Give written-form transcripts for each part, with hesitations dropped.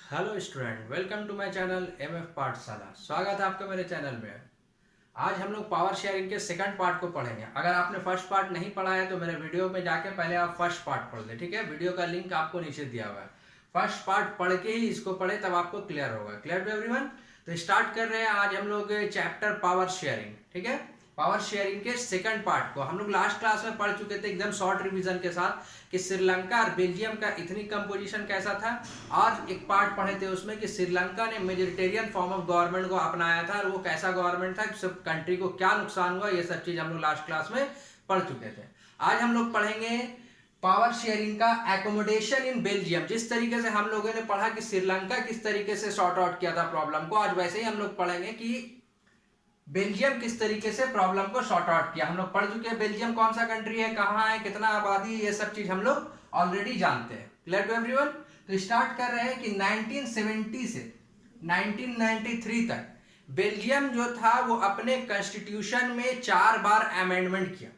Hello student, welcome to my channel MF Pathshala. स्वागत है आपका मेरे चैनल में। आज हम लोग पावर शेयरिंग के सेकंड पार्ट को पढ़ेंगे। अगर आपने फर्स्ट पार्ट नहीं पढ़ा है तो मेरे वीडियो में जाके पहले आप फर्स्ट पार्ट पढ़ लें, ठीक है। वीडियो का लिंक आपको नीचे दिया हुआ है। फर्स्ट पार्ट पढ़ के ही इसको पढ़े, तब आपको क्लियर होगा। Clear to everyone? तो स्टार्ट कर रहे हैं आज हम लोग चैप्टर पावर शेयरिंग, ठीक है। पावर शेयरिंग के सेकंड पार्ट को हम लोग लास्ट क्लास में पढ़ चुके थे, एकदम शॉर्ट रिवीजन के साथ, कि श्रीलंका और बेल्जियम का इथनिक कंपोजिशन कैसा था। और एक पार्ट पढ़े थे उसमें कि श्रीलंका ने मेजोरिटेरियन फॉर्म ऑफ गवर्नमेंट को अपनाया था, और वो कैसा गवर्नमेंट था, सब कंट्री को क्या नुकसान हुआ, ये सब चीज हम लोग लास्ट क्लास में पढ़ चुके थे। आज हम लोग पढ़ेंगे पावर शेयरिंग का एकोमोडेशन इन बेल्जियम। जिस तरीके से हम लोगों ने पढ़ा कि श्रीलंका किस तरीके से सॉर्ट आउट किया था प्रॉब्लम को, आज वैसे ही हम लोग पढ़ेंगे कि बेल्जियम किस तरीके से प्रॉब्लम को सॉर्ट आउट किया। हम लोग पढ़ चुके हैं बेल्जियम कौन सा कंट्री है, कहाँ है, कितना आबादी, ये सब चीज हम लोग ऑलरेडी जानते हैं। Clear to everyone? तो स्टार्ट कर रहे हैं कि 1970 से 1993 तक बेल्जियम जो था वो अपने कॉन्स्टिट्यूशन में 4 बार अमेंडमेंट किया,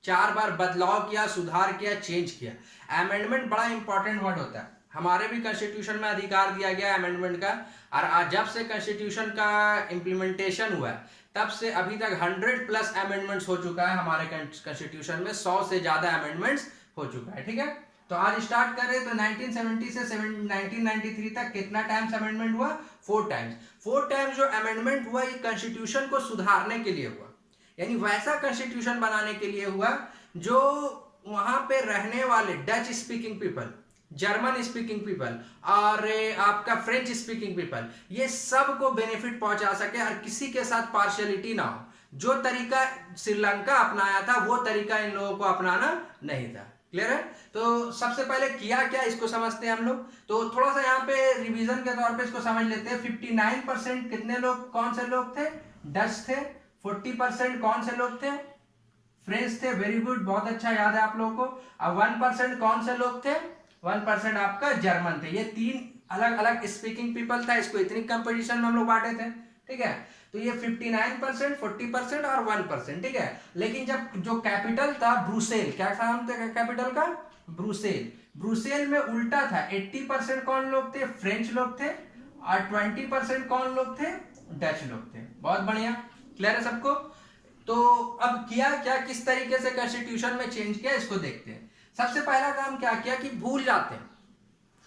4 बार बदलाव किया, सुधार किया, चेंज किया। अमेंडमेंट बड़ा इंपॉर्टेंट वर्ड होता है। हमारे भी कॉन्स्टिट्यूशन में अधिकार दिया गया अमेंडमेंट का, और आज जब से कॉन्स्टिट्यूशन का इम्प्लीमेंटेशन हुआ है तब से अभी तक 100+ अमेंडमेंट्स हो चुका है हमारे कॉन्स्टिट्यूशन में। 100 से ज्यादा अमेंडमेंट्स हो चुका है, ठीक है। तो आज स्टार्ट कर रहे हैं। तो 1970 से 1993 तक कितना टाइम्स अमेंडमेंट हुआ? 4 टाइम्स। 4 टाइम्स जो अमेंडमेंट हुआ ये कॉन्स्टिट्यूशन को सुधारने के लिए हुआ, यानी वैसा कॉन्स्टिट्यूशन बनाने के लिए हुआ जो वहां पे रहने वाले Dutch speaking people, German speaking people और आपका फ्रेंच स्पीकिंग पीपल, ये सब को बेनिफिट पहुंचा सके और किसी के साथ पार्शियलिटी ना हो। जो तरीका श्रीलंका अपनाया था वो तरीका इन लोगों को अपनाना नहीं था। क्लियर है? तो सबसे पहले किया क्या, इसको समझते हैं हम लोग। तो थोड़ा सा यहाँ पे रिवीजन के तौर पे इसको समझ लेते हैं। 59% कितने लोग, कौन से लोग थे? डच थे। 40% कौन से लोग थे? फ्रेंच थे। वेरी गुड, बहुत अच्छा याद है आप लोगों को। अब 1% कौन से लोग थे? 1% आपका जर्मन थे। ये 3 अलग अलग स्पीकिंग पीपल था। इसको इतनी कंपोजिशन में हम लोग बांटे थे, ठीक है। तो ये 59%, 40% और 1%, ठीक है। लेकिन जब जो कैपिटल था ब्रुसेल, क्या नाम था कैपिटल का? ब्रुसेल। ब्रुसेल में उल्टा था। 80% कौन लोग थे? फ्रेंच लोग थे, और 20% कौन लोग थे? डच लोग थे। बहुत बढ़िया, क्लियर है सबको? तो अब किया क्या, किस तरीके से कॉन्स्टिट्यूशन में चेंज किया, इसको देखते हैं। सबसे पहला काम क्या किया कि भूल जाते हैं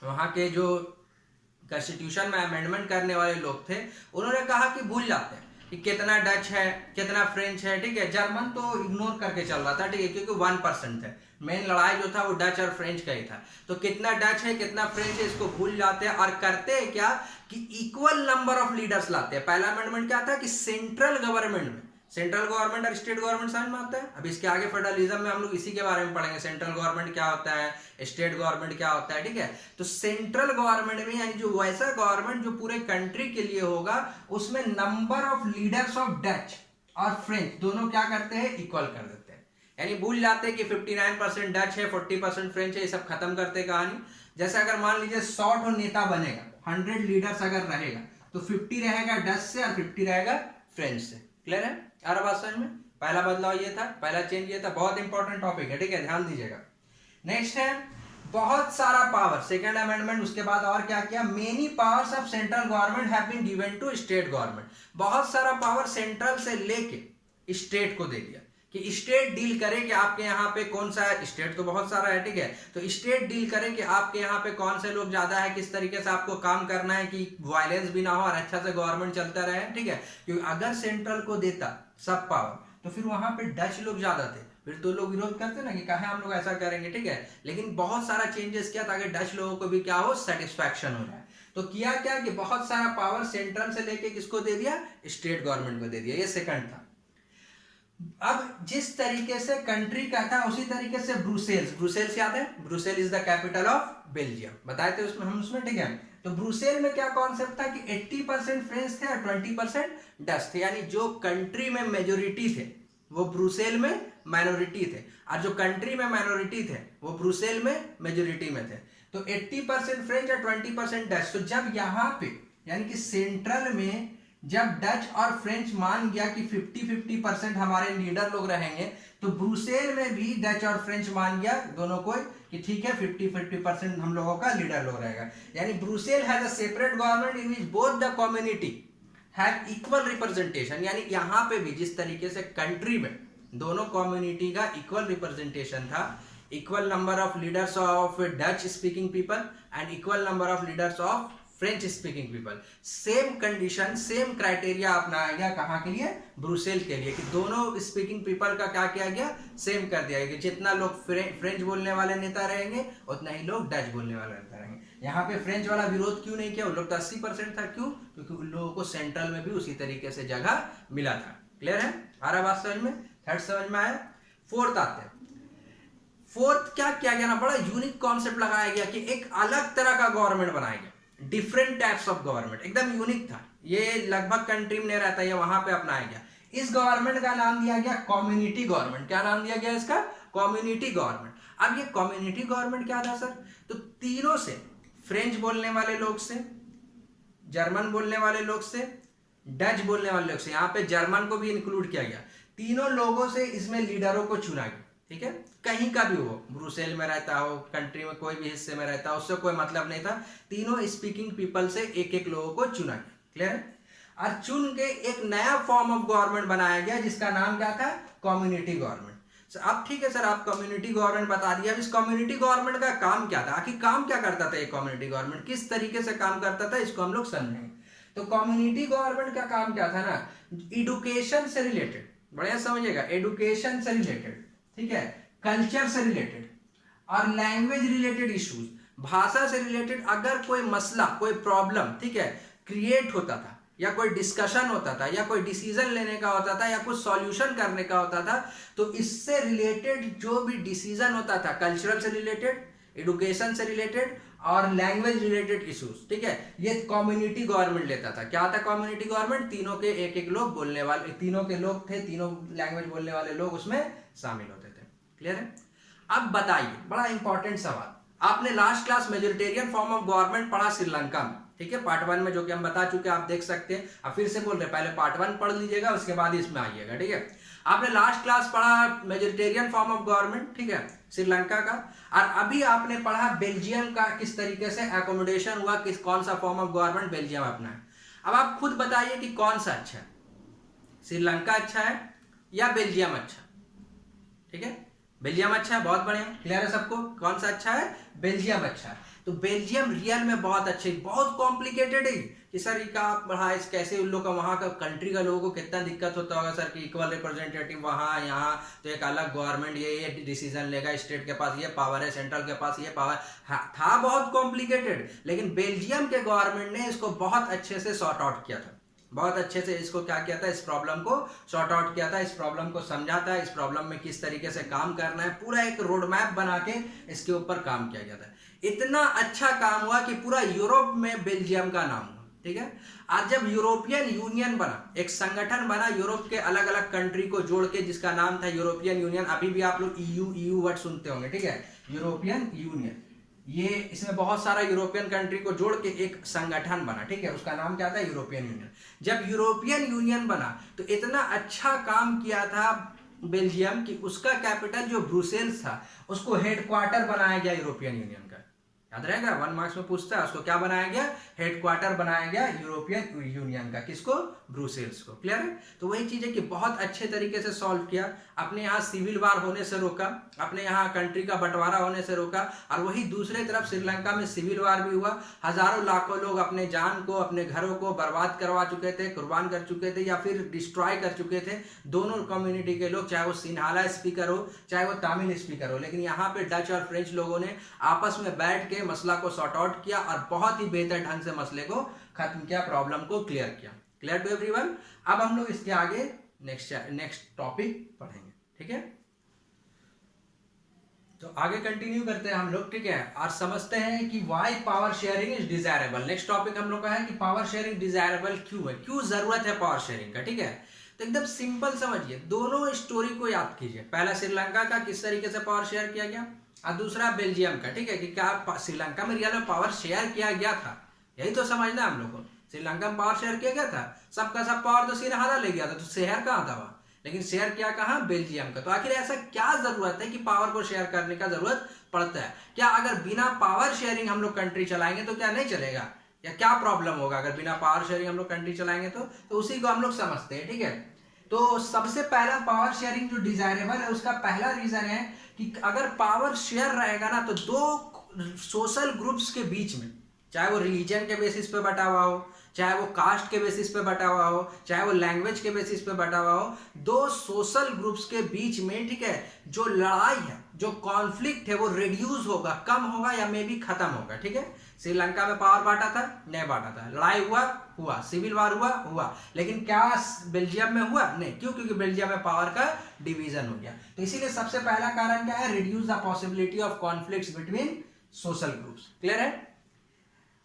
वहां के जो कॉन्स्टिट्यूशन में अमेंडमेंट करने वाले लोग थे, उन्होंने कहा कि भूल जाते हैं कि कितना डच है, कितना फ्रेंच है, ठीक है। जर्मन तो इग्नोर करके चल रहा था, ठीक है, क्योंकि 1% थे। मेन लड़ाई जो था वो डच और फ्रेंच का ही था। तो कितना डच है, कितना फ्रेंच है, इसको भूल जाते हैं। और करते हैं क्या कि इक्वल नंबर ऑफ लीडर्स लाते हैं। पहला अमेंडमेंट क्या था कि सेंट्रल गवर्नमेंट में, सेंट्रल गवर्नमेंट और स्टेट गवर्नमेंट समझ में आता है। अब इसके आगे फेडरलिज्म में हम लोग इसी के बारे में पढ़ेंगे, सेंट्रल गवर्नमेंट क्या होता है, स्टेट गवर्नमेंट क्या होता है, ठीक है। तो सेंट्रल गवर्नमेंट में, यानी जो वैसा गवर्नमेंट जो पूरे कंट्री के लिए होगा, उसमें number of leaders of Dutch और फ्रेंच दोनों क्या करते हैं? इक्वल कर देते हैं। यानी भूल जाते हैं कि 59% डच है, 40% फ्रेंच है, ये सब खत्म करते कहानी। जैसे अगर मान लीजिए 100 नेता बनेगा, 100 लीडर्स अगर रहेगा, तो 50 रहेगा डच से और 50 रहेगा फ्रेंच से। क्लियर है? आ रहा बात समझ में? पहला बदलाव ये था, पहला चेंज ये था। बहुत इंपॉर्टेंट टॉपिक है, ठीक है, ध्यान दीजिएगा। नेक्स्ट है बहुत सारा पावर, सेकंड अमेंडमेंट। उसके बाद और क्या किया? Many powers of central government have been given to state government. बहुत सारा पावर सेंट्रल से लेके स्टेट को दे दिया कि स्टेट डील करे कि आपके यहाँ पे कौन सा है। स्टेट तो बहुत सारा है, ठीक है। तो स्टेट डील करे कि आपके यहाँ पे कौन से लोग ज्यादा है, किस तरीके से आपको काम करना है कि वायलेंस भी ना हो और अच्छा से गवर्नमेंट चलता रहे, ठीक है। क्योंकि अगर सेंट्रल को देता सब पावर तो फिर वहां पे डच लोग ज्यादा थे, फिर तो लोग विरोध करते ना कि कहे हम लोग ऐसा करेंगे, ठीक है। लेकिन बहुत सारा चेंजेस किया ताकि डच लोगों को भी क्या हो, सेटिस्फैक्शन हो जाए। तो किया क्या कि बहुत सारा पावर सेंट्रल से लेके किसको दे दिया? स्टेट गवर्नमेंट को दे दिया। ये सेकंड था। अब जिस तरीके से कंट्री का था उसी तरीके से ब्रुसेल्स, ब्रुसेल्स याद है? Brussels is the capital of Belgium, बताए थे उसमें हम उसमें, ठीक है। तो ब्रुसेल में क्या कॉन्सेप्ट था कि 80% फ्रेंच थे और 20% डच थे। यानी जो कंट्री में मेजोरिटी थे वो ब्रुसेल में माइनॉरिटी थे, और जो कंट्री में माइनॉरिटी थे वो ब्रुसेल में मेजोरिटी में थे। तो 80% फ्रेंच और 20% डच। तो जब यहाँ पे यानी कि सेंट्रल में जब डच और फ्रेंच मान गया कि 50-50% हमारे लीडर लोग रहेंगे, तो ब्रुसेल में भी डच और फ्रेंच मान गया दोनों को कि कि ठीक है 50-50% हम लोगों का लीडर लोग रहेगा। यानी Brussels has a separate government in which both the community have equal representation. यानी यहाँ पे भी जिस तरीके से कंट्री में दोनों कम्युनिटी का इक्वल रिप्रेजेंटेशन था, equal number of leaders of Dutch speaking people and equal number of leaders of French speaking people, same condition same criteria अपनाया गया कहाँ के लिए, ब्रुसेल के लिए, कि दोनों स्पीकिंग पीपल का क्या किया गया, सेम कर दिया गया कि जितना लोग फ्रेंच बोलने वाले नेता रहेंगे उतना ही लोग डच बोलने वाले नेता रहेंगे। यहाँ पे फ्रेंच वाला विरोध क्यों नहीं किया, उन लोग तो 80% था, क्यों, क्योंकि उन लोगों को सेंट्रल में भी उसी तरीके से जगह मिला था। क्लियर है, आ रहा बात समझ में, थर्ड समझ में आया। फोर्थ आते हैं, फोर्थ क्या किया गया ना, बड़ा यूनिक कॉन्सेप्ट लगाया गया कि एक अलग तरह का गवर्नमेंट बनाया गया, डिफरेंट टाइप्स ऑफ गवर्नमेंट, एकदम यूनिक था ये, लगभग कंट्री में नहीं रहता, ये वहां पे अपनाया गया। इस गवर्नमेंट का नाम दिया गया कम्युनिटी गवर्नमेंट। क्या नाम दिया गया इसका, कम्युनिटी गवर्नमेंट। अब ये कम्युनिटी गवर्नमेंट क्या था सर, तो तीनों से, फ्रेंच बोलने वाले लोग से, जर्मन बोलने वाले लोग से, डच बोलने वाले लोग से, यहाँ पे जर्मन को भी इंक्लूड किया गया, तीनों लोगों से इसमें लीडरों को चुना गया। ठीक है, कहीं का भी हो, ब्रुसेल में रहता हो, कंट्री में कोई भी हिस्से में रहता हो, उससे कोई मतलब नहीं था, तीनों स्पीकिंग पीपल से एक एक लोगों को चुना गया। क्लियर है, और चुन के एक नया फॉर्म ऑफ गवर्नमेंट बनाया गया जिसका नाम क्या था, कम्युनिटी गवर्नमेंट। अब ठीक है सर, आप कम्युनिटी गवर्नमेंट बता दिया, अब इस कम्युनिटी गवर्नमेंट का काम क्या था, आखिर काम क्या करता था ये कम्युनिटी गवर्नमेंट, किस तरीके से काम करता था, इसको हम लोग समझेंगे। तो कम्युनिटी गवर्नमेंट का काम क्या था ना, एडुकेशन से रिलेटेड, बढ़िया समझिएगा, एडुकेशन से रिलेटेड, ठीक है, कल्चर से रिलेटेड और लैंग्वेज रिलेटेड इश्यूज, भाषा से रिलेटेड अगर कोई मसला, कोई प्रॉब्लम, ठीक है, क्रिएट होता था, या कोई डिस्कशन होता था, या कोई डिसीजन लेने का होता था, या कुछ सॉल्यूशन करने का होता था, तो इससे रिलेटेड जो भी डिसीजन होता था, कल्चरल से रिलेटेड, एडुकेशन से रिलेटेड और लैंग्वेज रिलेटेड इश्यूज, ठीक है, ये कम्युनिटी गवर्नमेंट लेता था। क्या था कम्युनिटी गवर्नमेंट, तीनों के एक एक लोग बोलने वाले, तीनों के लोग थे, तीनों लैंग्वेज बोलने वाले लोग उसमें शामिल होते थे। क्लियर है, अब बताइए, बड़ा इंपॉर्टेंट सवाल, आपने last class majoritarian form of government पढ़ा श्रीलंका में, ठीक है, पार्ट 1 में, जो कि हम बता चुके हैं, आप देख सकते हैं। अब फिर से बोल रहे, पहले पार्ट 1 पढ़ लीजिएगा, उसके बाद इसमें आइएगा। ठीक है, आपने लास्ट क्लास पढ़ा मेजोरिटेरियन फॉर्म ऑफ गवर्नमेंट, ठीक है, श्रीलंका का, और अभी आपने पढ़ा बेल्जियम का, किस तरीके से एकोमोडेशन हुआ, किस कौन सा फॉर्म ऑफ गवर्नमेंट बेल्जियम अपना है। अब आप खुद बताइए कि कौन सा अच्छा है, श्रीलंका अच्छा है या बेल्जियम अच्छा, ठीक है, बेल्जियम अच्छा है, बहुत बढ़िया, क्लियर है सबको, कौन सा अच्छा है, बेल्जियम अच्छा है। तो बेल्जियम रियल में बहुत अच्छे, बहुत कॉम्प्लिकेटेड है कि सर ये क्या पढ़ा, इस कैसे उन लोग का, वहाँ का कंट्री का लोगों को कितना दिक्कत होता होगा सर कि इक्वल रिप्रेजेंटेटिव वहाँ यहाँ, तो एक अलग गवर्नमेंट ये डिसीजन लेगा, स्टेट के पास ये पावर है, सेंट्रल के पास ये पावर था, बहुत कॉम्प्लिकेटेड। लेकिन बेल्जियम के गवर्नमेंट ने इसको बहुत अच्छे से सॉर्ट आउट किया था, बहुत अच्छे से इसको क्या किया था, इस प्रॉब्लम को सॉर्ट आउट किया था, इस प्रॉब्लम को समझा था, इस प्रॉब्लम में किस तरीके से काम करना है, पूरा एक रोड मैप बना के इसके ऊपर काम किया गया था। इतना अच्छा काम हुआ कि पूरा यूरोप में बेल्जियम का नाम हुआ। ठीक है, आज जब यूरोपियन यूनियन बना, एक संगठन बना यूरोप के अलग अलग कंट्री को जोड़ के, जिसका नाम था यूरोपियन यूनियन, अभी भी आप लोग EU वर्ड सुनते होंगे, ठीक है, यूरोपियन यूनियन, ये इसमें बहुत सारा यूरोपियन कंट्री को जोड़ के एक संगठन बना, ठीक है, उसका नाम क्या था, यूरोपियन यूनियन। जब यूरोपियन यूनियन बना तो इतना अच्छा काम किया था बेल्जियम की उसका कैपिटल जो ब्रुसेल्स था उसको हेडक्वार्टर बनाया गया यूरोपियन यूनियन का। याद रहेगा, 1 मार्क्स में पूछता है, उसको क्या बनाया गया, हेडक्वार्टर बनाया गया यूरोपियन यूनियन का, किसको, ब्रुसेल्स को। क्लियर है, तो वही चीज है कि बहुत अच्छे तरीके से सॉल्व किया, अपने यहाँ सिविल वार होने से रोका, अपने यहाँ कंट्री का बंटवारा होने से रोका, और वही दूसरे तरफ श्रीलंका में सिविल वार भी हुआ, हजारों लाखों लोग अपने जान को, अपने घरों को बर्बाद करवा चुके थे, कुर्बान कर चुके थे, या फिर डिस्ट्रॉय कर चुके थे, दोनों कम्युनिटी के लोग, चाहे वो सिन्हाला स्पीकर हो, चाहे वो तमिल स्पीकर हो। लेकिन यहाँ पे डच और फ्रेंच लोगों ने आपस में बैठ के मसला को सॉर्ट आउट किया और बहुत ही बेहतर ढंग से मसले को खत्म किया, प्रॉब्लम को क्लियर किया। क्लियर टू एवरीवन, अब हम लोग इसके आगे नेक्स्ट टॉपिक पढ़ेंगे। ठीक है, तो आगे कंटिन्यू करते हैं हम लोग, ठीक है, और समझते हैं कि why power sharing is desirable. Next topic हम लोग का है कि पावर शेयरिंग डिजायरेबल क्यों है, क्यों जरूरत है पावर शेयरिंग का। ठीक है, तो एकदम सिंपल समझिए, दोनों स्टोरी को याद कीजिए, पहला श्रीलंका का किस तरीके से पावर शेयर किया गया, और दूसरा बेल्जियम का। ठीक है, कि क्या श्रीलंका में रियल में पावर शेयर किया गया था, यही तो समझना है हम लोग को। श्रीलंका में पावर शेयर किया गया था, सबका सब पावर तो सिन्हाला ले गया था, तो शेयर कहाँ था वहां। लेकिन शेयर किया कहाँ, बेल्जियम का। तो आखिर ऐसा क्या जरूरत है कि पावर को शेयर करने का जरूरत पड़ता है? क्या अगर बिना पावर शेयरिंग हम लोग कंट्री चलाएंगे तो क्या नहीं चलेगा, या क्या प्रॉब्लम होगा अगर बिना पावर शेयरिंग हम लोग कंट्री चलाएंगे? तो उसी को हम लोग समझते हैं, ठीक है। तो सबसे पहला पावर शेयरिंग जो डिजायरेबल है उसका पहला रीजन है कि अगर पावर शेयर रहेगा ना तो दो सोशल ग्रुप्स के बीच में, चाहे वो रिलीजन के बेसिस पे बटा हुआ हो, चाहे वो कास्ट के बेसिस पे बटा हुआ हो, चाहे वो लैंग्वेज के बेसिस पे बटा हुआ हो, दो सोशल ग्रुप्स के बीच में, ठीक है, जो लड़ाई है, जो कॉन्फ्लिक्ट है वो रिड्यूस होगा, कम होगा या मे भी खत्म होगा, ठीक है। श्रीलंका में पावर बांटा था, नहीं बांटा था, लड़ाई हुआ, सिविल वार हुआ, लेकिन क्या बेल्जियम में हुआ? नहीं। क्यों? क्योंकि बेल्जियम में पावर का डिवीजन हो गया। तो इसीलिए सबसे पहला कारण क्या है, reduce the possibility of conflicts between social groups. Clear है?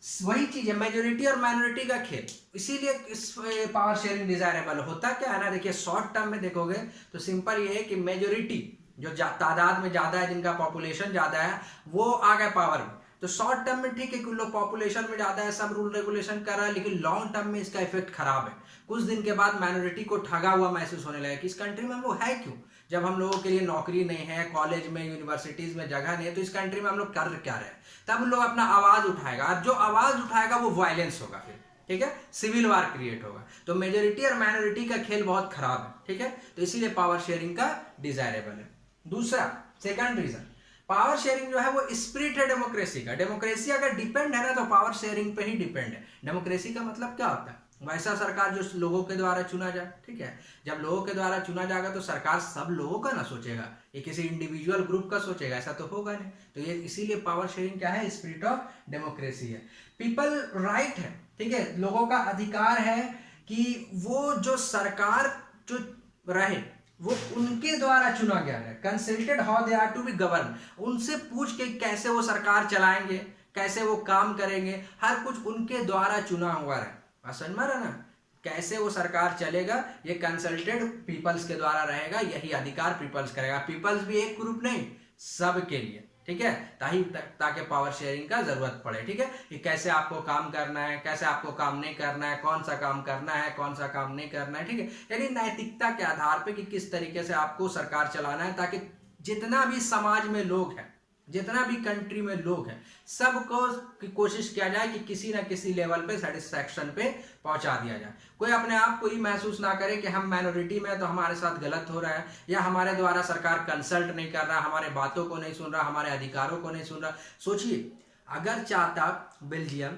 वही चीज है मेजोरिटी और माइनॉरिटी का खेल, इसीलिए इस पावर शेयरिंग डिजायरेबल होता क्या है ना। देखिए शॉर्ट टर्म में देखोगे तो सिंपल ये है कि मेजोरिटी जो तादाद में ज्यादा है, जिनका पॉपुलेशन ज्यादा है, वो आ गए पावर में। तो शॉर्ट टर्म में ठीक है, कुछ लोग पॉपुलेशन में ज्यादा है, सब रूल रेगुलेशन कर रहा है, लेकिन लॉन्ग टर्म में इसका इफेक्ट खराब है। कुछ दिन के बाद माइनॉरिटी को ठगा हुआ महसूस होने लगा कि इस कंट्री में हम लोग है क्यों, जब हम लोगों के लिए नौकरी नहीं है, कॉलेज में यूनिवर्सिटीज में जगह नहीं है, तो इस कंट्री में हम लोग कर क्या रहे हैं। तब लोग अपना आवाज उठाएगा, और जो आवाज उठाएगा वो वायलेंस होगा, फिर ठीक है, सिविल वार क्रिएट होगा। तो मेजोरिटी और माइनॉरिटी का खेल बहुत खराब है, ठीक है। तो इसीलिए पावर शेयरिंग का डिजायरेबल है। दूसरा सेकंड रीजन, पावर शेयरिंग जो है वो स्पिरिट है डेमोक्रेसी का। डेमोक्रेसी अगर डिपेंड है ना तो पावर शेयरिंग पे ही डिपेंड है। डेमोक्रेसी का मतलब क्या होता है, वैसा सरकार जो लोगों के द्वारा चुना जाए, ठीक है। जब लोगों के द्वारा चुना जाएगा तो सरकार सब लोगों का ना सोचेगा, ये किसी इंडिविजुअल ग्रुप का सोचेगा, ऐसा तो होगा नहीं। तो ये इसीलिए पावर शेयरिंग क्या है, स्पिरिट ऑफ डेमोक्रेसी है। पीपल राइट है, ठीक है, लोगों का अधिकार है कि वो जो सरकार जो रहे वो उनके द्वारा चुना गया है। Consulted how they are to be govern, उनसे पूछ के कैसे वो सरकार चलाएंगे, कैसे वो काम करेंगे, हर कुछ उनके द्वारा चुना हुआ है। समझ में आ रहा ना, कैसे वो सरकार चलेगा ये कंसल्टेड पीपल्स के द्वारा रहेगा, यही अधिकार पीपल्स करेगा। पीपल्स भी एक ग्रुप नहीं, सब के लिए, ठीक है, ताकि पावर शेयरिंग का जरूरत पड़े, ठीक है, कि कैसे आपको काम करना है, कैसे आपको काम नहीं करना है, कौन सा काम करना है, कौन सा काम नहीं करना है, ठीक है। यानी नैतिकता के आधार पे कि किस तरीके से आपको सरकार चलाना है, ताकि जितना भी समाज में लोग हैं, जितना भी कंट्री में लोग हैं, सबको की कोशिश किया जाए कि किसी ना किसी लेवल पे सेटिस्फैक्शन पे पहुंचा दिया जाए। कोई अपने आप को ही महसूस ना करे कि हम माइनॉरिटी में तो हमारे साथ गलत हो रहा है, या हमारे द्वारा सरकार कंसल्ट नहीं कर रहा, हमारे बातों को नहीं सुन रहा, हमारे अधिकारों को नहीं सुन रहा। सोचिए, अगर चाहता बेल्जियम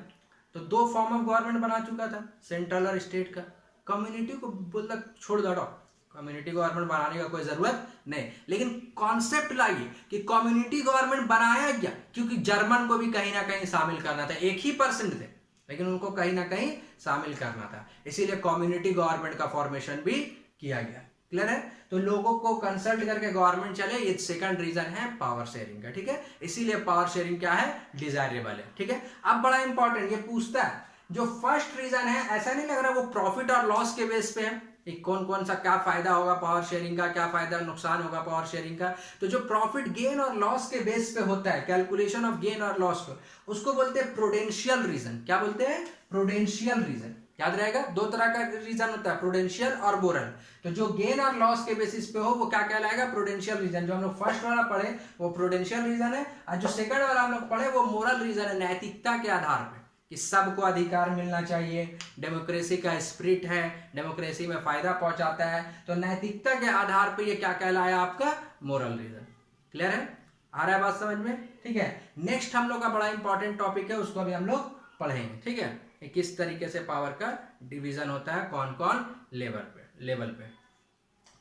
तो 2 फॉर्म ऑफ गवर्नमेंट बना चुका था, सेंट्रल और स्टेट का। कम्युनिटी को बोलता छोड़ दो, कम्युनिटी गवर्नमेंट बनाने का कोई जरूरत नहीं, लेकिन कॉन्सेप्ट लाइए कि कम्युनिटी गवर्नमेंट बनाया गया क्योंकि जर्मन को भी कहीं ना कहीं शामिल करना था। 1% थे लेकिन उनको कहीं ना कहीं शामिल करना था, इसीलिए कम्युनिटी गवर्नमेंट का फॉर्मेशन भी किया गया। क्लियर है? तो लोगों को कंसल्ट करके गवर्नमेंट चले, ये सेकंड रीजन है पावर शेयरिंग का, ठीक है। इसीलिए पावर शेयरिंग क्या है, डिजायरेबल है, ठीक है। अब बड़ा इंपॉर्टेंट ये पूछता है, जो फर्स्ट रीजन है ऐसा नहीं लग रहा वो प्रॉफिट और लॉस के बेस पे है, कौन कौन सा क्या फायदा होगा पावर शेयरिंग का, क्या फायदा नुकसान होगा पावर शेयरिंग का। तो जो प्रॉफिट गेन और लॉस के बेस पे होता है, कैलकुलेशन ऑफ गेन और लॉस को, उसको बोलते हैं प्रूडेंशियल रीजन। क्या बोलते हैं? Prudential reason. याद रहेगा, 2 तरह का रीजन होता है, प्रूडेंशियल और मोरल। तो जो गेन और लॉस के बेसिस पे हो वो क्या कहलाएगा, प्रूडेंशियल रीजन। जो हम लोग फर्स्ट वाला पढ़े वो प्रूडेंशियल रीजन है, और जो सेकंड वाला हम लोग पढ़े वो मोरल रीजन है, नैतिकता के आधार पे कि सबको अधिकार मिलना चाहिए, डेमोक्रेसी का स्पिरिट है, डेमोक्रेसी में फायदा पहुंचाता है। तो नैतिकता के आधार पे ये क्या कहलाया, आपका मोरल रीजन। क्लियर है? आ रहा है बात समझ में? ठीक है। नेक्स्ट हम लोग का बड़ा इंपॉर्टेंट टॉपिक है, उसको अभी हम लोग पढ़ेंगे, ठीक है, किस तरीके से पावर का डिवीजन होता है, कौन कौन लेवल पे।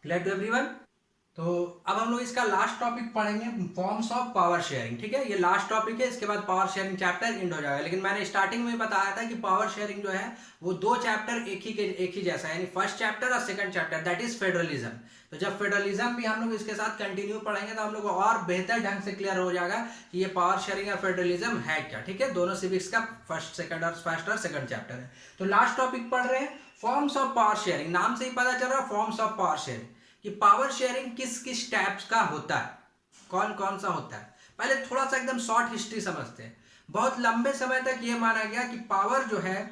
Clear to everyone? तो अब हम लोग इसका लास्ट टॉपिक पढ़ेंगे, फॉर्म्स ऑफ पावर शेयरिंग, ठीक है। ये लास्ट टॉपिक है, इसके बाद पावर शेयरिंग चैप्टर एंड हो जाएगा। लेकिन मैंने स्टार्टिंग में बताया था कि पावर शेयरिंग जो है वो 2 चैप्टर एक ही जैसा है, यानी फर्स्ट चैप्टर और second chapter, that is federalism. तो जब फेडरलिज्म भी हम लोग इसके साथ कंटिन्यू पढ़ेंगे तो हम लोग और बेहतर ढंग से क्लियर हो जाएगा कि ये पावर शेयरिंग और फेडरलिज्म है क्या, ठीक है। दोनों सिविक्स का फर्स्ट और सेकंड चैप्टर है। तो लास्ट टॉपिक पढ़ रहे हैं, फॉर्म्स ऑफ पावर शेयरिंग। नाम से ही पता चल रहा है फॉर्म्स ऑफ पावर शेयरिंग, कि पावर शेयरिंग किस किस टाइप्स का होता है, कौन कौन सा होता है। पहले थोड़ा सा एकदम शॉर्ट हिस्ट्री समझते हैं। बहुत लंबे समय तक ये माना गया कि पावर जो है,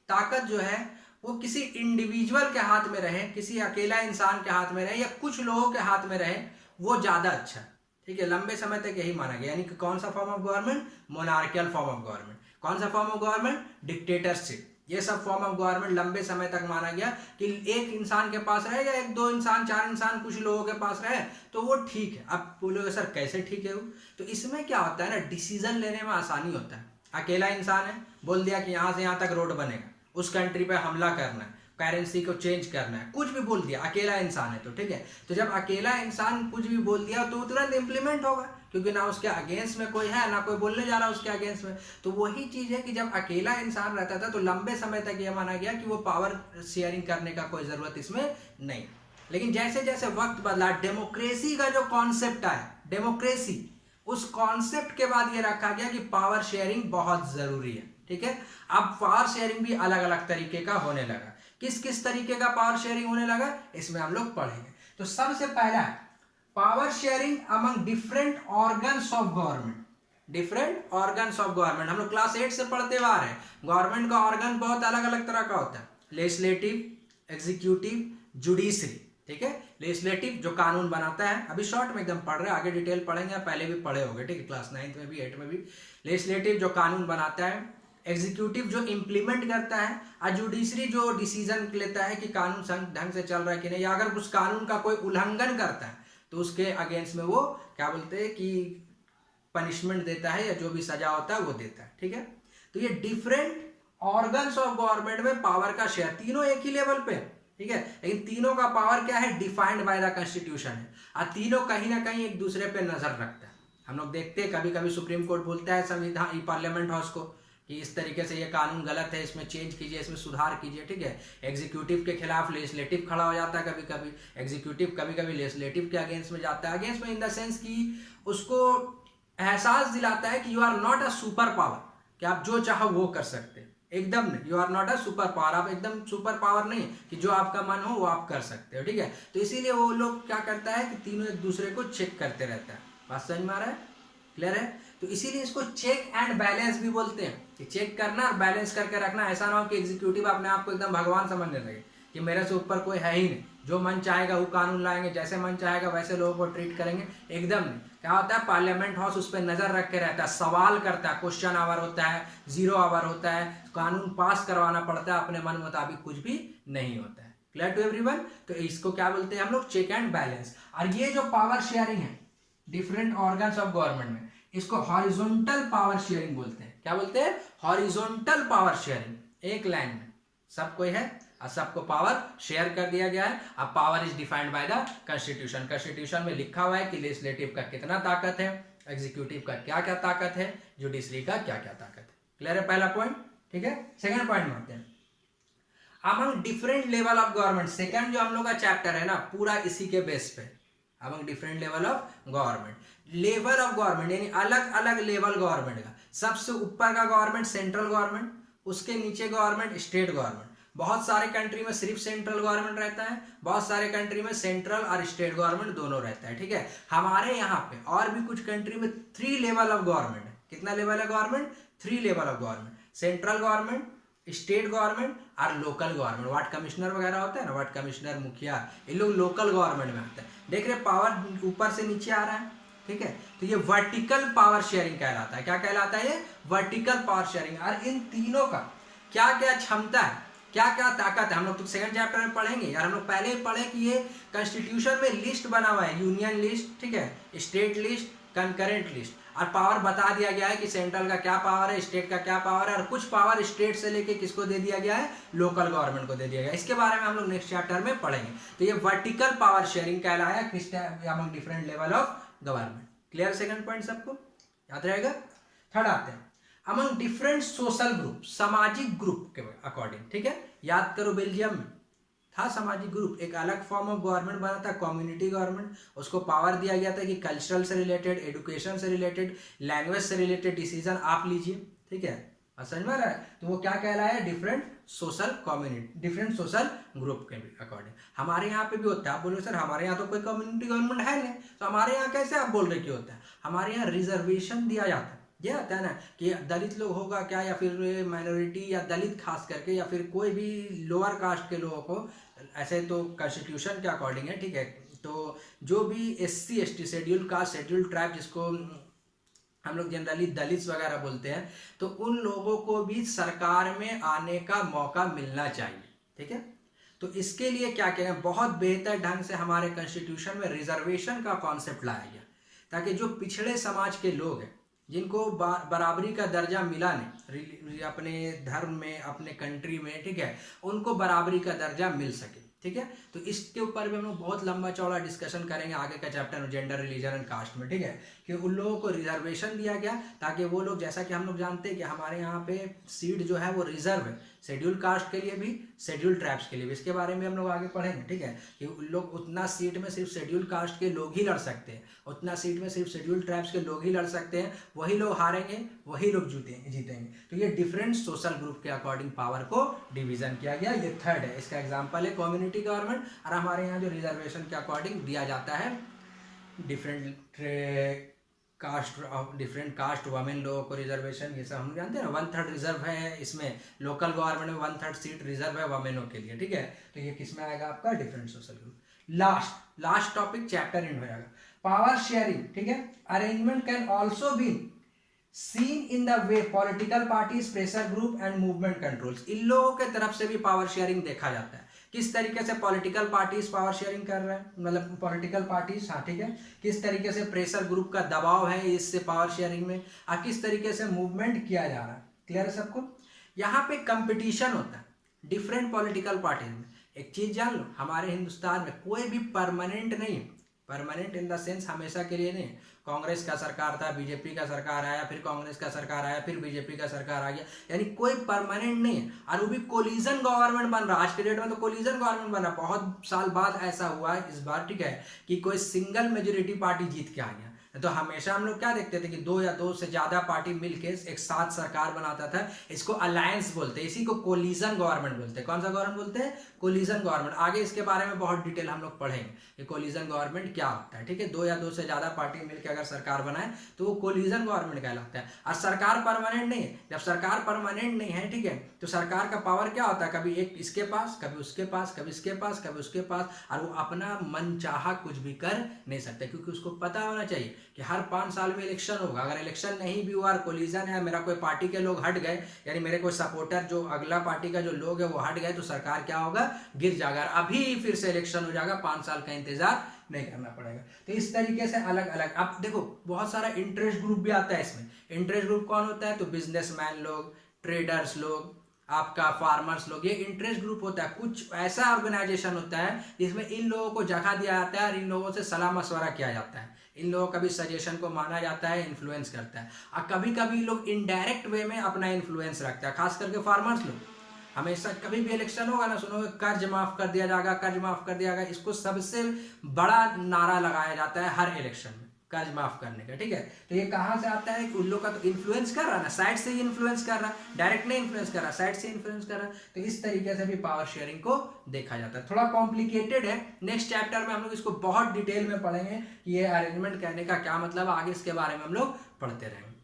ताकत जो है, वो किसी इंडिविजुअल के हाथ में रहे, किसी अकेला इंसान के हाथ में रहे या कुछ लोगों के हाथ में रहे, वो ज्यादा अच्छा है। ठीक है, लंबे समय तक यही माना गया। यानी कि कौन सा form of government? Monarchial form of government. कौन सा फॉर्म ऑफ गवर्नमेंट? डिक्टेटरशिप। ये सब फॉर्म ऑफ गवर्नमेंट लंबे समय तक माना गया कि एक इंसान के पास रहे या एक दो इंसान, चार इंसान, कुछ लोगों के पास रहे तो वो ठीक है। अब बोलोगे सर कैसे ठीक है वो? तो इसमें क्या होता है ना, डिसीजन लेने में आसानी होता है। अकेला इंसान है, बोल दिया कि यहाँ से यहाँ तक रोड बनेगा, उस कंट्री पे हमला करना है, करेंसी को चेंज करना है, कुछ भी बोल दिया, अकेला इंसान है तो ठीक है। तो जब अकेला इंसान कुछ भी बोल दिया तो तुरंत इंप्लीमेंट होगा, क्योंकि ना उसके अगेंस्ट में कोई है, ना कोई बोलने जा रहा उसके अगेंस्ट में। तो वही चीज है कि जब अकेला इंसान रहता था तो लंबे समय तक यह माना गया कि वो पावर शेयरिंग करने का कोई जरूरत इसमें नहीं। लेकिन जैसे जैसे वक्त बदला, डेमोक्रेसी का जो कॉन्सेप्ट आया, डेमोक्रेसी, उस कॉन्सेप्ट के बाद ये रखा गया कि पावर शेयरिंग बहुत जरूरी है। ठीक है, अब पावर शेयरिंग भी अलग अलग तरीके का होने लगा। किस किस तरीके का पावर शेयरिंग होने लगा इसमें हम लोग पढ़ेंगे। तो सबसे पहला है power sharing among different organs of government. Different organs of government हम लोग क्लास 8 से पढ़ते आ रहे हैं। गवर्नमेंट का ऑर्गन बहुत अलग अलग तरह का होता है, लेजिस्लेटिव, एग्जीक्यूटिव, जुडिशरी। ठीक है, लेजिस्लेटिव जो कानून बनाता है, अभी शॉर्ट में एकदम पढ़ रहे हैं, आगे डिटेल पढ़ेंगे, पहले भी पढ़े होंगे। ठीक है, क्लास 9 में भी 8 में भी। लेजिस्लेटिव जो कानून बनाता है, एग्जीक्यूटिव जो इम्प्लीमेंट करता है, और जुडिशरी जो डिसीजन लेता है कि कानून ढंग से चल रहा है कि नहीं, या अगर उस कानून का कोई उल्लंघन करता है तो उसके अगेंस्ट में वो क्या बोलते हैं कि पनिशमेंट देता है, या जो भी सजा होता है वो देता है। ठीक है, तो ये डिफरेंट ऑर्गन्स ऑफ गवर्नमेंट में पावर का शेयर, तीनों एक ही लेवल पे। ठीक है, लेकिन तीनों का पावर क्या है? डिफाइंड बाय द कॉन्स्टिट्यूशन है, और तीनों कहीं ना कहीं एक दूसरे पे नजर रखता है। हम लोग देखते हैं कभी कभी सुप्रीम कोर्ट बोलता है संविधान, पार्लियामेंट हाउस को कि इस तरीके से ये कानून गलत है, इसमें चेंज कीजिए, इसमें सुधार कीजिए। ठीक है, एग्जीक्यूटिव के खिलाफ लेजिस्लेटिव खड़ा हो जाता है, कभी कभी एग्जीक्यूटिव कभी कभी लेजिस्लेटिव के अगेंस्ट में जाता है। अगेंस्ट में इन द सेंस कि उसको एहसास दिलाता है कि you are not a super power, कि आप जो चाहो वो कर सकते हैं। एकदम नहीं, you are not a super power, आप एकदम सुपर पावर नहीं कि जो आपका मन हो वो आप कर सकते हो। ठीक है, तो इसीलिए वो लोग क्या करता है कि तीनों एक दूसरे को चेक करते रहता है। बात समझ में आ रहा है? क्लियर है? तो इसीलिए इसको चेक एंड बैलेंस भी बोलते हैं, कि चेक करना और बैलेंस करके रखना। ऐसा ना हो कि एग्जीक्यूटिव अपने आप को एकदम भगवान समझने लगे कि मेरे से ऊपर कोई है ही नहीं, जो मन चाहेगा वो कानून लाएंगे, जैसे मन चाहेगा वैसे लोगों को ट्रीट करेंगे। एकदम नहीं। क्या होता है, पार्लियामेंट हाउस उस पर नजर रख के रहता है, सवाल करता है, क्वेश्चन आवर होता है, 0 आवर होता है, कानून पास करवाना पड़ता है, अपने मन मुताबिक कुछ भी नहीं होता है। Clear to everyone? तो इसको क्या बोलते हैं हम लोग? Check and balance. और ये जो पावर शेयरिंग है डिफरेंट ऑर्गन्स ऑफ गवर्नमेंट में, इसको हॉरिजॉन्टल पावर शेयरिंग बोलते हैं। क्या बोलते हैं? Horizontal power sharing. एक लाइन में सब कोई है और सबको पावर शेयर कर दिया गया है। अब power is defined by the constitution. Constitution में लिखा हुआ है कि लेजिस्लेटिव का कितना ताकत है, एग्जीक्यूटिव का क्या क्या ताकत है, जुडिशरी का क्या क्या ताकत है। क्लियर है पहला पॉइंट? ठीक है, सेकंड पॉइंट में आते हैं। Among different level of government, second जो हम लोग का चैप्टर है ना, पूरा इसी के बेस पे। Among different level of government, level of government यानी अलग अलग लेवल गवर्नमेंट का। सबसे ऊपर का गवर्नमेंट सेंट्रल गवर्नमेंट, उसके नीचे गवर्नमेंट स्टेट गवर्नमेंट। बहुत सारे कंट्री में सिर्फ सेंट्रल गवर्नमेंट रहता है, बहुत सारे कंट्री में सेंट्रल और स्टेट गवर्नमेंट दोनों रहता है। ठीक है, हमारे यहाँ पे और भी कुछ कंट्री में 3 लेवल ऑफ गवर्नमेंट है। कितना लेवल है government? 3 level of government, central government, state government और लोकल गवर्नमेंट। वार्ड कमिश्नर वगैरह होता है ना, वार्ड कमिश्नर, मुखिया, ये लोग लोकल गवर्नमेंट में आते हैं। देख रहे पावर ऊपर से नीचे आ रहा है। ठीक है, तो ये वर्टिकल पावर शेयरिंग कहलाता है। क्या कहलाता है? ये वर्टिकल पावर शेयरिंग। और इन तीनों का क्या क्या क्षमता है, क्या क्या ताकत है, हम लोग तो सेकंड चैप्टर में पढ़ेंगे यार। हम लोग पहले ही पढ़े कि ये कॉन्स्टिट्यूशन में लिस्ट बना हुआ है, यूनियन लिस्ट, ठीक है, स्टेट लिस्ट, कंकरेंट लिस्ट, और पावर बता दिया गया है कि सेंट्रल का क्या पावर है, स्टेट का क्या पावर है, और कुछ पावर स्टेट से लेके किसको दे दिया गया है? लोकल गवर्नमेंट को दे दिया गया है। इसके बारे में हम लोग नेक्स्ट चैप्टर में पढ़ेंगे। तो ये वर्टिकल पावर शेयरिंग कहलाया among different level of government. Clear? Second point सबको याद रहेगा। थर्ड आते हैं अमंग डिफरेंट सोशल ग्रुप, सामाजिक ग्रुप के अकॉर्डिंग। ठीक है, याद करो बेल्जियम में था सामाजिक ग्रुप, एक अलग फॉर्म ऑफ गवर्नमेंट बना था, कम्युनिटी गवर्नमेंट। उसको पावर दिया गया था कि कल्चरल से रिलेटेड, एजुकेशन से रिलेटेड, लैंग्वेज से रिलेटेड डिसीजन आप लीजिए। ठीक है, समझ में आ रहा है? तो वो क्या कहलाया? Different social community, different social group के अकॉर्डिंग। हमारे यहाँ पे भी होता है। आप बोलो सर हमारे यहाँ तो कोई कम्युनिटी गवर्नमेंट है नहीं, तो हमारे यहाँ कैसे आप बोल रहे कि होता है? हमारे यहाँ रिजर्वेशन दिया जाता है। ये आता है ना कि दलित लोग होगा क्या, या फिर माइनॉरिटी या दलित खास करके, या फिर कोई भी लोअर कास्ट के लोगों को, ऐसे तो कॉन्स्टिट्यूशन के अकॉर्डिंग है, ठीक है। तो जो भी SC ST schedule caste schedule tribe, जिसको हम लोग जनरली दलित वगैरह बोलते हैं, तो उन लोगों को भी सरकार में आने का मौका मिलना चाहिए, ठीक है। तो इसके लिए क्या किया गया, बहुत बेहतर ढंग से हमारे कॉन्स्टिट्यूशन में रिजर्वेशन का कॉन्सेप्ट लाया गया, ताकि जो पिछड़े समाज के लोग हैं, जिनको बराबरी का दर्जा मिला नहीं अपने धर्म में, अपने कंट्री में, ठीक है, उनको बराबरी का दर्जा मिल सके, ठीक है। तो इसके ऊपर भी हम लोग बहुत लंबा चौड़ा डिस्कशन करेंगे आगे का चैप्टर में, जेंडर, रिलीजन एंड कास्ट में, ठीक है, कि उन लोगों को रिजर्वेशन दिया गया ताकि वो लोग, जैसा कि हम लोग जानते हैं कि हमारे यहाँ पे सीट जो है वो रिजर्व है, शेड्यूल कास्ट के लिए भी, शेड्यूल ट्राइब्स के लिए भी। इसके बारे में हम लोग आगे पढ़ेंगे, ठीक है, कि उन लोग उतना सीट में सिर्फ शेड्यूल कास्ट के लोग ही लड़ सकते हैं, उतना सीट में सिर्फ शेड्यूल ट्राइब्स के लोग ही लड़ सकते हैं, वही लोग हारेंगे, वही लोग जीतेंगे। तो ये डिफरेंट सोशल ग्रुप के अकॉर्डिंग पावर को डिवीजन किया गया। ये थर्ड है, इसका एग्जाम्पल है कम्युनिटी गवर्नमेंट। और हमारे यहाँ जो रिजर्वेशन के अकॉर्डिंग दिया जाता है डिफरेंट कास्ट वमेन लोगों को रिजर्वेशन, ये सब हम जानते हैं ना। 1/3 रिजर्व है इसमें, लोकल गवर्नमेंट में 1/3 सीट रिजर्व है वमेनों के लिए, ठीक है। तो ये किस में आएगा आपका, different social group. Last topic chapter end हो जाएगा, पावर शेयरिंग, ठीक है। Arrangement can also be seen in the way political parties, pressure group and movement controls. इन लोगों के तरफ से भी पावर शेयरिंग देखा जाता है। किस तरीके से पॉलिटिकल पार्टीज पावर शेयरिंग कर रहे हैं, मतलब पॉलिटिकल पार्टीज, हाँ ठीक है, किस तरीके से प्रेशर ग्रुप का दबाव है इससे पावर शेयरिंग में, और किस तरीके से मूवमेंट किया जा रहा है। क्लियर है सबको। यहाँ पे कंपटीशन होता है डिफरेंट पॉलिटिकल पार्टीज में। एक चीज जान लो, हमारे हिंदुस्तान में कोई भी परमानेंट नहीं, परमानेंट इन द सेंस हमेशा के लिए नहीं। कांग्रेस का सरकार था, बीजेपी का सरकार आया, फिर कांग्रेस का सरकार आया, फिर बीजेपी का सरकार आ गया, यानी कोई परमानेंट नहीं है। और वो भी कोलिजन गवर्नमेंट बन रहा है आज के डेट में, तो कोलिजन गवर्नमेंट बन रहा है। बहुत साल बाद ऐसा हुआ है इस बार, ठीक है, कि कोई सिंगल मेजोरिटी पार्टी जीत के आ गया। तो हमेशा हम लोग क्या देखते थे कि 2 या 2 से ज्यादा पार्टी मिलके एक साथ सरकार बनाता था। इसको अलायंस बोलते हैं, इसी को कोलिजन गवर्नमेंट बोलते हैं। कौन सा गवर्नमेंट बोलते हैं, कोलिजन गवर्नमेंट। आगे इसके बारे में बहुत डिटेल हम लोग पढ़ेंगे कि कोलिजन गवर्नमेंट क्या होता है, ठीक है। 2 या 2 से ज्यादा पार्टी मिलकर अगर सरकार बनाए तो वो कोलिजन गवर्नमेंट कहलाता है। और सरकार परमानेंट नहीं है। जब सरकार परमानेंट नहीं है, ठीक है, तो सरकार का पावर क्या होता है, कभी एक इसके पास, कभी उसके पास, कभी इसके पास, कभी उसके पास, और वो अपना मन चाहा कुछ भी कर नहीं सकते, क्योंकि उसको पता होना चाहिए कि हर 5 साल में इलेक्शन होगा। अगर इलेक्शन नहीं भी हुआ और कोलिजन है, मेरा कोई पार्टी के लोग हट गए, यानी मेरे कोई सपोर्टर जो अगला पार्टी का जो लोग है वो हट गए, तो सरकार क्या होगा, गिर जाएगा। अभी फिर से इलेक्शन हो जाएगा, 5 साल का इंतजार नहीं करना पड़ेगा। तो इस तरीके से अलग अलग, अब देखो बहुत सारा इंटरेस्ट ग्रुप भी आता है इसमें। इंटरेस्ट ग्रुप कौन होता है, तो बिजनेसमैन लोग, ट्रेडर्स लोग, आपका फार्मर्स लोग, ये इंटरेस्ट ग्रुप होता है। कुछ ऐसा ऑर्गेनाइजेशन होता है जिसमें इन लोगों को जगह दिया जाता है और इन लोगों से सलाह मशवरा किया जाता है। इन लोगों का भी सजेशन को माना जाता है, इन्फ्लुएंस करता है। और कभी कभी लोग इनडायरेक्ट वे में अपना इन्फ्लुएंस रखता है, खास करके फार्मर्स लोग। हमेशा कभी भी इलेक्शन होगा ना, सुनोगे कर्ज माफ कर दिया जाएगा, कर्ज माफ कर दिया जाएगा। इसको सबसे बड़ा नारा लगाया जाता है हर इलेक्शन में, कर्ज माफ करने का, ठीक है। तो ये कहाँ से आता है, उन लोग का तो इन्फ्लुएंस कर रहा है ना, साइड से ही इन्फ्लुएंस कर रहा है, डायरेक्ट नहीं इन्फ्लुएंस कर रहा, साइड से इन्फ्लुएंस कर रहा है। तो इस तरीके से भी पावर शेयरिंग को देखा जाता है। थोड़ा कॉम्प्लिकेटेड है, नेक्स्ट चैप्टर में हम लोग इसको बहुत डिटेल में पढ़ेंगे कि ये अरेंजमेंट कहने का क्या मतलब, आगे इसके बारे में हम लोग पढ़ते रहेंगे।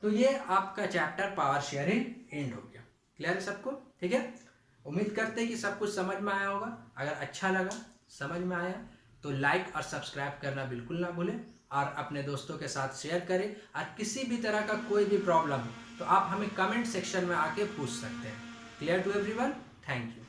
तो ये आपका चैप्टर पावर शेयरिंग एंड हो गया। क्लियर है सबको, ठीक है। उम्मीद करते हैं कि सब कुछ समझ में आया होगा। अगर अच्छा लगा, समझ में आया, तो लाइक और सब्सक्राइब करना बिल्कुल ना भूलें, और अपने दोस्तों के साथ शेयर करें। और किसी भी तरह का कोई भी प्रॉब्लम हो तो आप हमें कमेंट सेक्शन में आके पूछ सकते हैं। Clear to everyone, thank you.